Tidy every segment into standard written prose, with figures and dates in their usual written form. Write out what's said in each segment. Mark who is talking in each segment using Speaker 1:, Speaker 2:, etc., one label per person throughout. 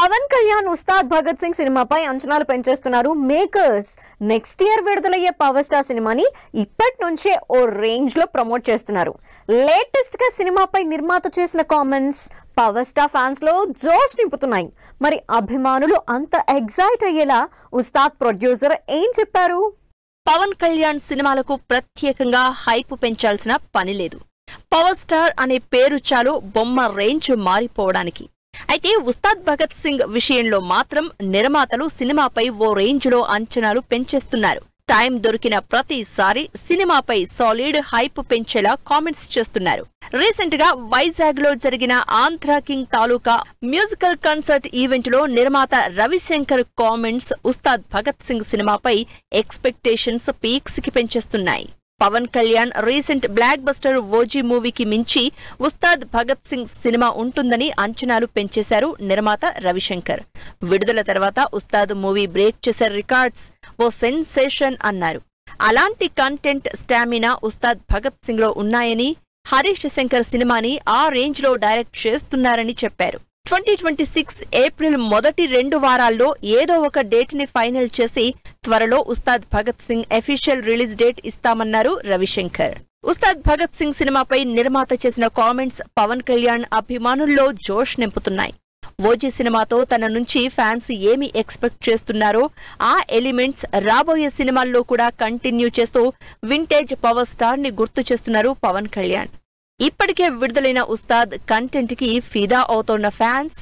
Speaker 1: పవన్ కళ్యాణ్ ఉస్తాద్ భగత్ సింగ్ సినిమాపై అంచనాలు పెంచేస్తున్నారు మేకర్స్. నెక్స్ట్ ఇయర్ విడుదలయ్యే పవర్ స్టార్ సినిమాని ఇప్పటి నుంచే ఓ రేంజ్ లో ప్రమోట్ చేస్తున్నారు. లేటెస్ట్ గా సినిమాపై నిర్మాత చేసిన కామెంట్స్ పవర్ స్టార్ ఫ్యాన్స్ లో జోష్ నింపుతున్నాయి. మరి అభిమానులు అంత ఎగ్జైట్ అయ్యేలా ఉస్తాద్ ప్రొడ్యూసర్ ఏం చెప్పారు?
Speaker 2: పవన్ కళ్యాణ్ సినిమాలకు ప్రత్యేకంగా హైప్ పెంచాల్సిన పని లేదు. పవర్ స్టార్ అనే పేరు చాలు బొమ్మ రేంజ్ మారిపోవడానికి. అయితే ఉస్తాద్ భగత్ సింగ్ విషయంలో మాత్రం నిర్మాతలు సినిమాపై ఓ రేంజ్లో అంచనాలు పెంచేస్తున్నారు. టైం దొరికిన ప్రతిసారి సినిమాపై సాలిడ్ హైప్ పెంచేలా కామెంట్స్ చేస్తున్నారు. రీసెంట్ గా వైజాగ్ లో జరిగిన Andhra King Taluka musical concert event లో నిర్మాత రవిశంకర్ కామెంట్స్ ఉస్తాద్ భగత్ సింగ్ సినిమాపై ఎక్స్పెక్టేషన్స్ పీక్స్ కి పెంచేస్తున్నాయి. Pawan Kalyan recent blockbuster OG మూవీకి మించి ఉస్తాద్ భగత్ సింగ్ సినిమా ఉంటుందని అంచనాలు పెంచేశారు నిర్మాత రవిశంకర్. విడుదల తర్వాత ఉస్తాద్ మూవీ బ్రేక్ చేసే రికార్డ్స్ ఓ సెన్సేషన్ అన్నారు. అలాంటి కంటెంట్ స్టామినా ఉస్తాద్ భగత్ సింగ్ లో ఉన్నాయని, హరీష్ శంకర్ సినిమాని ఆ రేంజ్ లో డైరెక్ట్ చేస్తున్నారని చెప్పారు. 2026 ఏప్రిల్ మొదటి 2 వారాల్లో ఏదో ఒక డేట్ ని ఫైనల్ చేసి త్వరలో Ustaad Bhagat Singh official release date ఇస్తామన్నారు రవిశంకర్. ఉస్తాద్ భగత్ సింగ్ సినిమాపై నిర్మాత చేసిన కామెంట్స్ పవన్ కళ్యాణ్ అభిమానుల్లో జోష్ నింపుతున్నాయి. ఓజీ సినిమాతో తన నుంచి ఫ్యాన్స్ ఏమి ఎక్స్పెక్ట్ చేస్తున్నారో ఆ ఎలిమెంట్స్ రాబోయే సినిమాల్లో కూడా కంటిన్యూ చేస్తూ వింటేజ్ పవర్ స్టార్ ని గుర్తు చేస్తున్నారు పవన్ కళ్యాణ్. ఇప్పటికే విడుదలైన ఉస్తాద్ కంటెంట్ కి ఫిదా అవుతోన్న ఫ్యాన్స్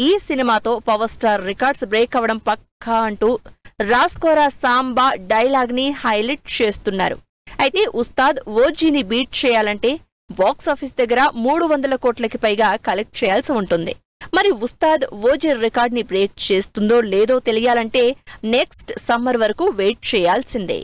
Speaker 2: ఈ సినిమాతో పవర్ స్టార్ రికార్డ్స్ బ్రేక్ అవ్వడం పక్కా అంటూ రాస్కోరా సాంబా డైలాగ్ ని హైలైట్ చేస్తున్నారు. అయితే ఉస్తాద్ ఓజీని బీట్ చేయాలంటే బాక్సాఫీస్ దగ్గర 300 కోట్లకి పైగా కలెక్ట్ చేయాల్సి ఉంటుంది. మరి ఉస్తాద్ ఓజీ రికార్డ్ ని బ్రేక్ చేస్తుందో లేదో తెలియాలంటే నెక్స్ట్ సమ్మర్ వరకు వెయిట్ చేయాల్సిందే.